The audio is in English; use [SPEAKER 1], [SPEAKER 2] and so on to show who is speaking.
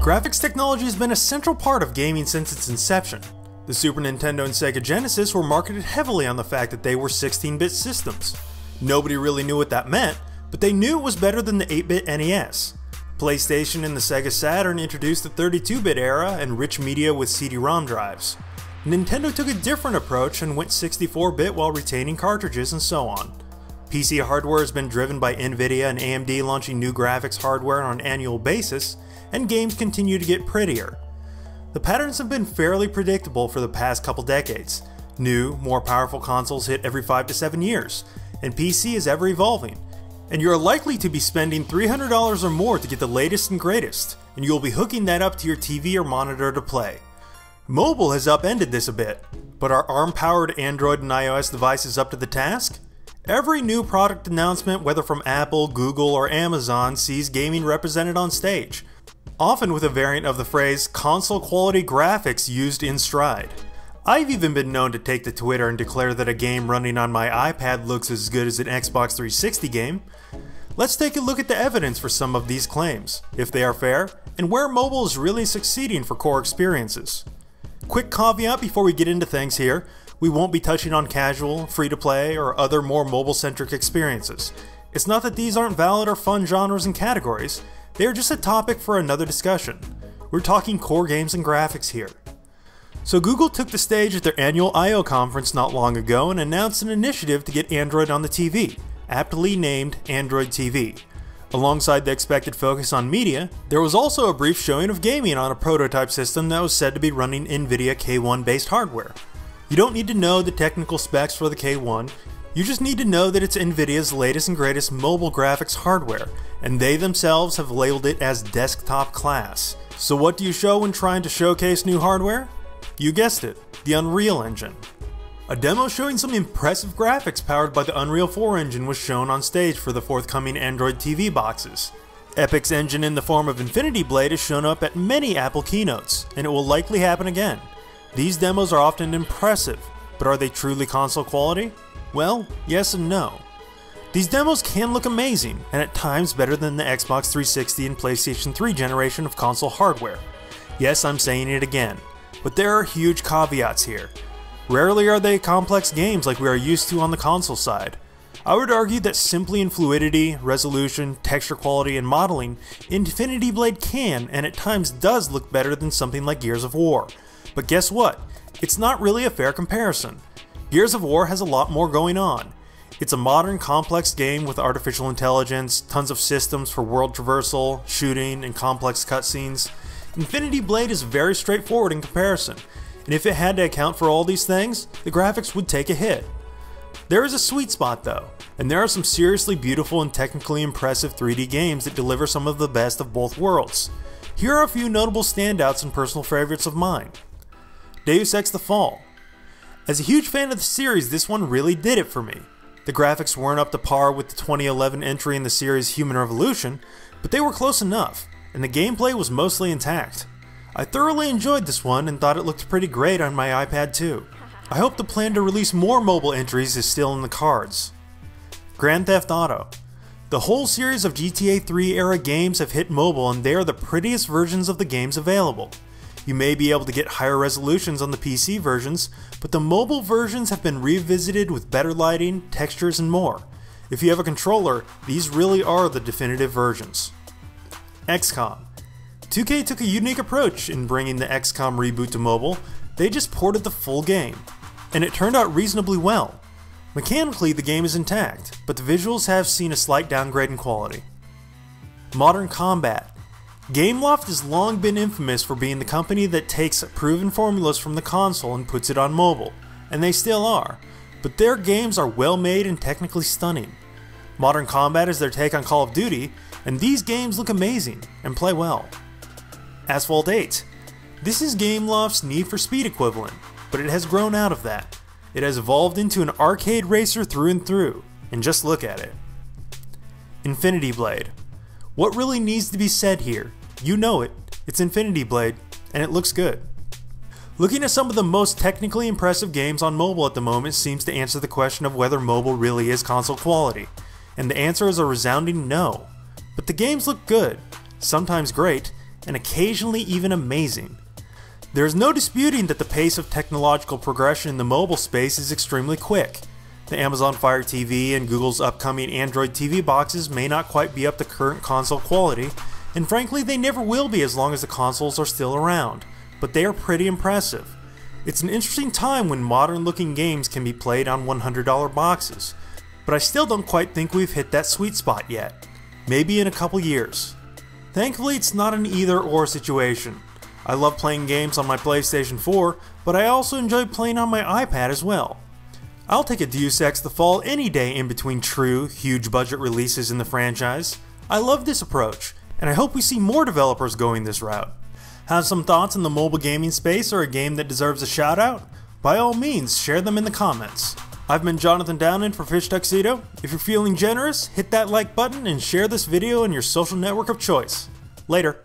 [SPEAKER 1] Graphics technology has been a central part of gaming since its inception. The Super Nintendo and Sega Genesis were marketed heavily on the fact that they were 16-bit systems. Nobody really knew what that meant, but they knew it was better than the 8-bit NES. PlayStation and the Sega Saturn introduced the 32-bit era and rich media with CD-ROM drives. Nintendo took a different approach and went 64-bit while retaining cartridges and so on. PC hardware has been driven by NVIDIA and AMD launching new graphics hardware on an annual basis, and games continue to get prettier. The patterns have been fairly predictable for the past couple decades. New, more powerful consoles hit every 5 to 7 years, and PC is ever evolving. And you're likely to be spending $300 or more to get the latest and greatest, and you'll be hooking that up to your TV or monitor to play. Mobile has upended this a bit, but are ARM-powered Android and iOS devices up to the task? Every new product announcement, whether from Apple, Google, or Amazon, sees gaming represented on stage, often with a variant of the phrase console quality graphics used in stride. I've even been known to take to Twitter and declare that a game running on my iPad looks as good as an Xbox 360 game. Let's take a look at the evidence for some of these claims, if they are fair, and where mobile is really succeeding for core experiences. Quick caveat before we get into things here, we won't be touching on casual, free-to-play, or other more mobile-centric experiences. It's not that these aren't valid or fun genres and categories, they are just a topic for another discussion. We're talking core games and graphics here. So Google took the stage at their annual I/O conference not long ago and announced an initiative to get Android on the TV, aptly named Android TV. Alongside the expected focus on media, there was also a brief showing of gaming on a prototype system that was said to be running NVIDIA K1 based hardware. You don't need to know the technical specs for the K1, you just need to know that it's NVIDIA's latest and greatest mobile graphics hardware, and they themselves have labeled it as desktop class. So what do you show when trying to showcase new hardware? You guessed it, the Unreal Engine. A demo showing some impressive graphics powered by the Unreal 4 engine was shown on stage for the forthcoming Android TV boxes. Epic's engine in the form of Infinity Blade has shown up at many Apple keynotes, and it will likely happen again. These demos are often impressive, but are they truly console quality? Well, yes and no. These demos can look amazing, and at times better than the Xbox 360 and PlayStation 3 generation of console hardware. Yes, I'm saying it again, but there are huge caveats here. Rarely are they complex games like we are used to on the console side. I would argue that simply in fluidity, resolution, texture quality, and modeling, Infinity Blade can, and at times does, look better than something like Gears of War. But guess what? It's not really a fair comparison. Gears of War has a lot more going on. It's a modern, complex game with artificial intelligence, tons of systems for world traversal, shooting, and complex cutscenes. Infinity Blade is very straightforward in comparison, and if it had to account for all these things, the graphics would take a hit. There is a sweet spot though, and there are some seriously beautiful and technically impressive 3D games that deliver some of the best of both worlds. Here are a few notable standouts and personal favorites of mine. Deus Ex: The Fall. As a huge fan of the series, this one really did it for me. The graphics weren't up to par with the 2011 entry in the series Human Revolution, but they were close enough, and the gameplay was mostly intact. I thoroughly enjoyed this one and thought it looked pretty great on my iPad too. I hope the plan to release more mobile entries is still in the cards. Grand Theft Auto. The whole series of GTA 3 era games have hit mobile, and they are the prettiest versions of the games available. You may be able to get higher resolutions on the PC versions, but the mobile versions have been revisited with better lighting, textures, and more. If you have a controller, these really are the definitive versions. XCOM. 2K took a unique approach in bringing the XCOM reboot to mobile. They just ported the full game, and it turned out reasonably well. Mechanically, the game is intact, but the visuals have seen a slight downgrade in quality. Modern Combat. Gameloft has long been infamous for being the company that takes proven formulas from the console and puts it on mobile, and they still are, but their games are well made and technically stunning. Modern Combat is their take on Call of Duty, and these games look amazing and play well. Asphalt 8. This is Gameloft's Need for Speed equivalent, but it has grown out of that. It has evolved into an arcade racer through and through, and just look at it. Infinity Blade. What really needs to be said here? You know it. It's Infinity Blade, and it looks good. Looking at some of the most technically impressive games on mobile at the moment seems to answer the question of whether mobile really is console quality, and the answer is a resounding no. But the games look good, sometimes great, and occasionally even amazing. There is no disputing that the pace of technological progression in the mobile space is extremely quick. The Amazon Fire TV and Google's upcoming Android TV boxes may not quite be up to current console quality, and frankly they never will be as long as the consoles are still around, but they are pretty impressive. It's an interesting time when modern looking games can be played on $100 boxes, but I still don't quite think we've hit that sweet spot yet. Maybe in a couple years. Thankfully it's not an either or situation. I love playing games on my PlayStation 4, but I also enjoy playing on my iPad as well. I'll take a Deus Ex The Fall any day in between true, huge budget releases in the franchise. I love this approach, and I hope we see more developers going this route. Have some thoughts on the mobile gaming space or a game that deserves a shout out? By all means, share them in the comments. I've been Jonathan Downin for Fish Tuxedo. If you're feeling generous, hit that like button and share this video on your social network of choice. Later.